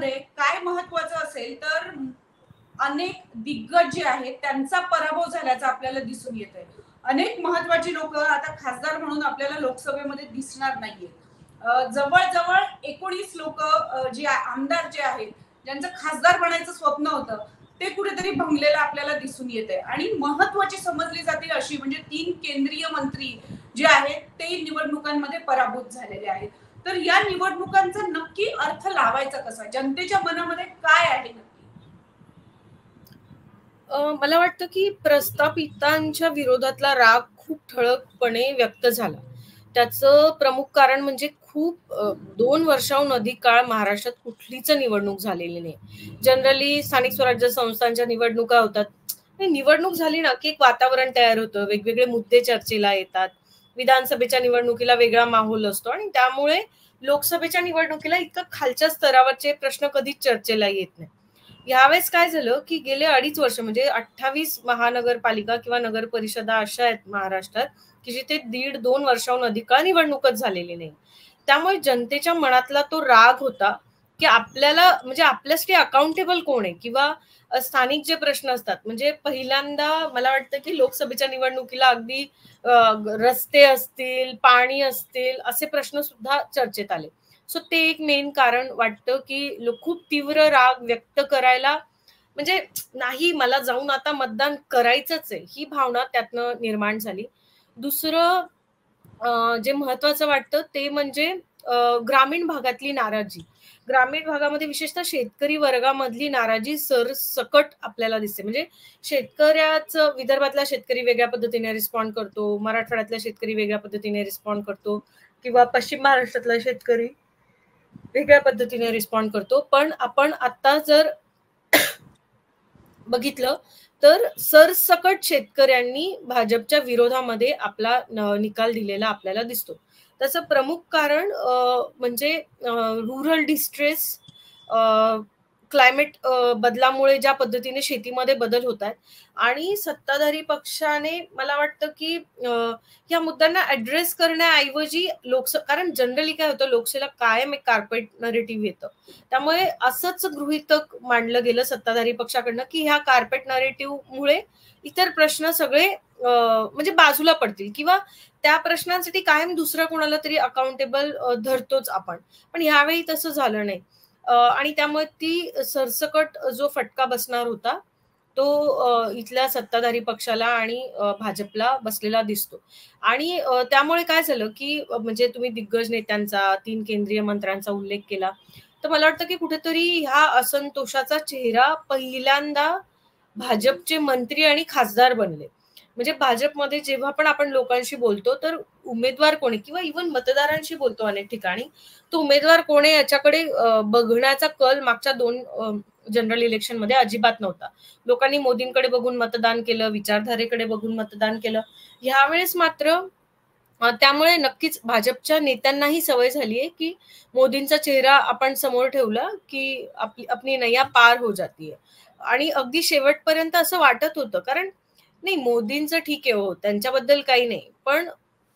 निवडणुकांमध्ये काय महत्वाचं असेल तर अनेक दिग्गज जे आहेत त्यांचा पराभव झाल्याचं आपल्याला दिसून येत आहे. अनेक महत्वाची लोक आता खासदार म्हणून आपल्याला लोकसभेमध्ये दिसणार नाहीये. जवळजवळ 19 लोक जे आमदार जे आहेत ज्यांचं खासदार बनायचं स्वप्न होतं ते कुठेतरी भंगलेलं आपल्याला दिसून येत आहे. आणि महत्वाची समजली जातील अशी म्हणजे 3 केंद्रीय मंत्री जे आहेत ते निवडणुकांमध्ये पराभूत झालेले आहेत. तर या निवडणुकांचा नक्की अर्थ लावायचा कसा, जनतेच्या मनामध्ये काय आहे नक्की? मला वाटतं की प्रस्थापितांच्या विरोधातला राग खूप ठळकपणे व्यक्त झाला. त्याचं प्रमुख कारण म्हणजे खूप 2 वर्षाहून अधिक काळ महाराष्ट्रात कुठलीच निवडणूक झालेली नाही. जनरली स्थानिक स्वराज्य संस्थांच्या निवडणुका होतात. निवडणूक झाली ना की एक वातावरण तयार होतं, वेगवेगळे मुद्दे चर्चेला येतात. विधानसभेच्या निवडणुकीला वेगळा माहोल असतो आणि त्यामुळे लोकसभेच्या निवडणुकीला इतकं खालच्या स्तरावरचे प्रश्न कधीच चर्चेला येत नाही. यावेळेस काय झालं की गेले 2.5 वर्ष म्हणजे 28 महानगरपालिका किंवा नगर परिषदा अशा आहेत महाराष्ट्रात की जिथे 1.5-2 वर्षाहून अधिक काळ निवडणूकच झालेली नाही. त्यामुळे जनतेच्या मनातला तो राग होता की आपल्याला म्हणजे आपल्यासाठी अकाउंटेबल कोण आहे किंवा स्थानिक जे प्रश्न असतात. म्हणजे पहिल्यांदा मला वाटतं की लोकसभेच्या निवडणुकीला अगदी रस्ते असतील, पाणी असतील असे प्रश्न सुद्धा चर्चेत आले. सो ते एक मेन कारण वाटतं की खूप तीव्र राग व्यक्त करायला म्हणजे नाही मला जाऊन आता मतदान करायचंच आहे ही भावना त्यातनं निर्माण झाली. दुसरं जे महत्वाचं वाटतं ते म्हणजे ग्रामीण भागातली नाराजी. ग्रामीण भागामध्ये विशेषतः शेतकरी वर्गामधली नाराजी सरसकट आपल्याला दिसते. म्हणजे शेतकऱ्याचं विदर्भातला शेतकरी वेगळ्या पद्धतीने रिस्पॉन्ड करतो, मराठवाड्यातला शेतकरी वेगळ्या पद्धतीने रिस्पॉन्ड करतो किंवा पश्चिम महाराष्ट्रातला शेतकरी वेगळ्या पद्धतीने रिस्पॉन्ड करतो. पण आपण आता जर बघितलं तर सरसकट शेतकऱ्यांनी भाजपच्या विरोधामध्ये आपला निकाल दिलेला आपल्याला दिसतो. त्याचं प्रमुख कारण म्हणजे रुरल डिस्ट्रेस, क्लायमेट बदलामुळे ज्या पद्धतीने शेतीमध्ये बदल होत आहेत आणि सत्ताधारी पक्षाने मला वाटतं की या मुद्द्यांना ऍड्रेस करण्याऐवजी कारण जनरली काय होतं लोकसभेला कायम एक कार्पेट नरेटिव्ह येतं. त्यामुळे असंच गृहीतक मांडलं गेलं सत्ताधारी पक्षाकडनं की ह्या कार्पेट नरेटिव्ह मुळे इतर प्रश्न सगळे म्हणजे बाजूला पडतील किंवा त्या प्रश्नांसाठी कायम दुसरा कोणाला तरी अकाउंटेबल धरतोच आपण. पण यावेळी तसं झालं नाही आणि त्यामुळे ती सरसकट जो फटका बसणार होता तो इथल्या सत्ताधारी पक्षाला आणि भाजपला बसलेला दिसतो. आणि त्यामुळे काय झालं की म्हणजे तुम्ही दिग्गज नेत्यांचा 3 केंद्रीय मंत्र्यांचा उल्लेख केला तर मला वाटतं की कुठेतरी ह्या असंतोषाचा चेहरा पहिल्यांदा भाजपचे मंत्री आणि खासदार बनले. म्हणजे भाजपमध्ये जेव्हा पण आपण लोकांशी बोलतो तर उमेदवार कोण आहे किंवा इव्हन मतदारांशी बोलतो अनेक ठिकाणी तो उमेदवार कोण आहे याच्याकडे बघण्याचा कल मागच्या 2 जनरल इलेक्शन मध्ये अजिबात नव्हता. लोकांनी मोदींकडे बघून मतदान केलं, विचारधारेकडे बघून मतदान केलं. यावेळेस मात्र त्यामुळे नक्कीच भाजपच्या नेत्यांनाही सवय झाली आहे की मोदींचा चेहरा आपण समोर ठेवला की आपली नैया पार हो जातीये. आणि अगदी शेवटपर्यंत असं वाटत होतं कारण नाही मोदींचं ठीक आहे हो त्यांच्याबद्दल काही नाही पण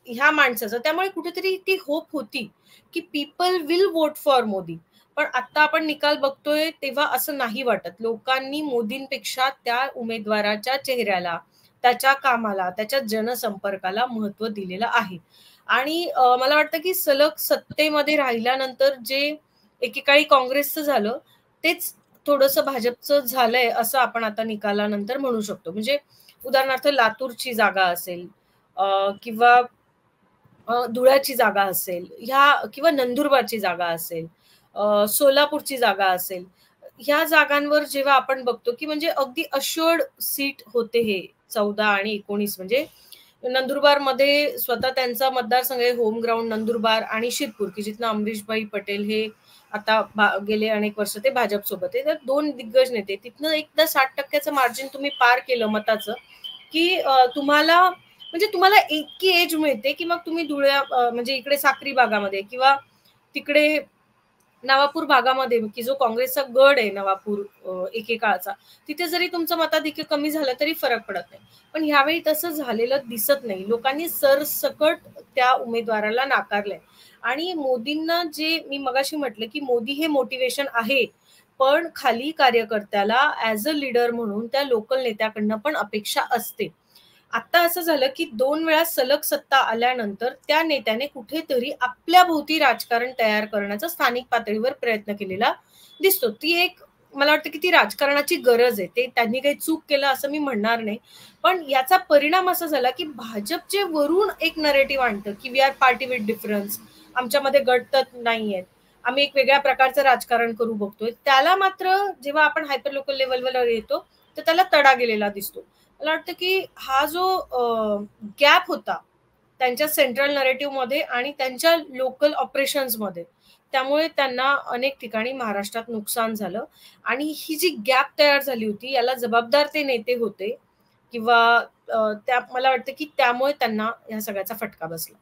ह्या माणसाचं त्यामुळे कुठेतरी ती होप होती की people will vote for Modi. पण आता आपण निकाल बघतोय तेव्हा असं नाही वाटत. लोकांनी मोदींपेक्षा त्या उमेदवाराच्या चेहऱ्याला, त्याच्या कामाला, त्याच्या जनसंपर्काला महत्व दिलेलं आहे. आणि मला वाटतं की सलग सत्तेमध्ये राहिल्यानंतर जे एकेकाळी काँग्रेसचं झालं तेच थोडंसं भाजपचं झालंय असं आपण आता निकालानंतर म्हणू शकतो. म्हणजे उदाहरणार्थ लातूरची जागा असेल किंवा धुळ्याची जागा असेल ह्या किंवा नंदुरबारची जागा असेल, सोलापूरची जागा असेल, ह्या जागांवर जेव्हा आपण बघतो की म्हणजे अगदी अश्युअर्ड सीट होते हे 14 आणि 19 म्हणजे नंदुरबारमध्ये स्वतः त्यांचा मतदारसंघ आहे होम ग्राउंड नंदुरबार आणि शिरपूर की जिथनं अमरीशभाई पटेल हे आता गेले अनेक वर्ष ते भाजप सोबत आहे. तर 2 दिग्गज नेते तिथनं एकदा 60% मार्जिन तुम्ही पार केलं मताचं की तुम्हाला म्हणजे तुम्हाला इतकी एज मिळते की मग तुम्ही धुळ्या म्हणजे इकडे साक्री भागामध्ये किंवा तिकडे नवापूर भागामध्ये की जो काँग्रेसचा गड आहे नवापूर एकेकाळचा, तिथे जरी तुमचं मताधिक्य कमी झालं तरी फरक पडत नाही. पण ह्यावेळी तसं झालेलं दिसत नाही. लोकांनी सरसकट त्या उमेदवाराला नाकारलंय. आणि मोदींना जे मी मगाशी म्हटलं की मोदी हे मोटिवेशन आहे, पण खाली कार्यकर्त्याला ॲज अ लीडर म्हणून त्या लोकल नेत्याकडनं पण अपेक्षा असते. आता असं झालं की 2 वेळा सलग सत्ता आल्यानंतर त्या नेत्याने कुठेतरी आपल्या भोवती राजकारण तयार करण्याचा स्थानिक पातळीवर प्रयत्न केलेला दिसतो. ती एक मला वाटतं की ती राजकारणाची गरज आहे. ते त्यांनी काही चूक केलं असं मी म्हणणार नाही. पण याचा परिणाम असा झाला की भाजप जे वरून एक नरेटिव्ह आणतं की we are party with difference, आमच्यामध्ये गटतट नाहीयेत, आम्ही एक वेगळ्या प्रकारचं राजकारण करू बघतोय. त्याला मात्र जेव्हा आपण हायपर लोकल लेव्हलवर येतो तर त्याला तडा गेलेला दिसतो. मला वाटतं की हा जो गॅप होता त्यांच्या सेंट्रल नरेटिव्हमध्ये आणि त्यांच्या लोकल ऑपरेशन्समध्ये, त्यामुळे त्यांना अनेक ठिकाणी महाराष्ट्रात नुकसान झालं. आणि ही जी गॅप तयार झाली होती याला जबाबदार ते नेते होते किंवा त्या मला वाटतं की त्यामुळे त्यांना ह्या सगळ्याचा फटका बसला.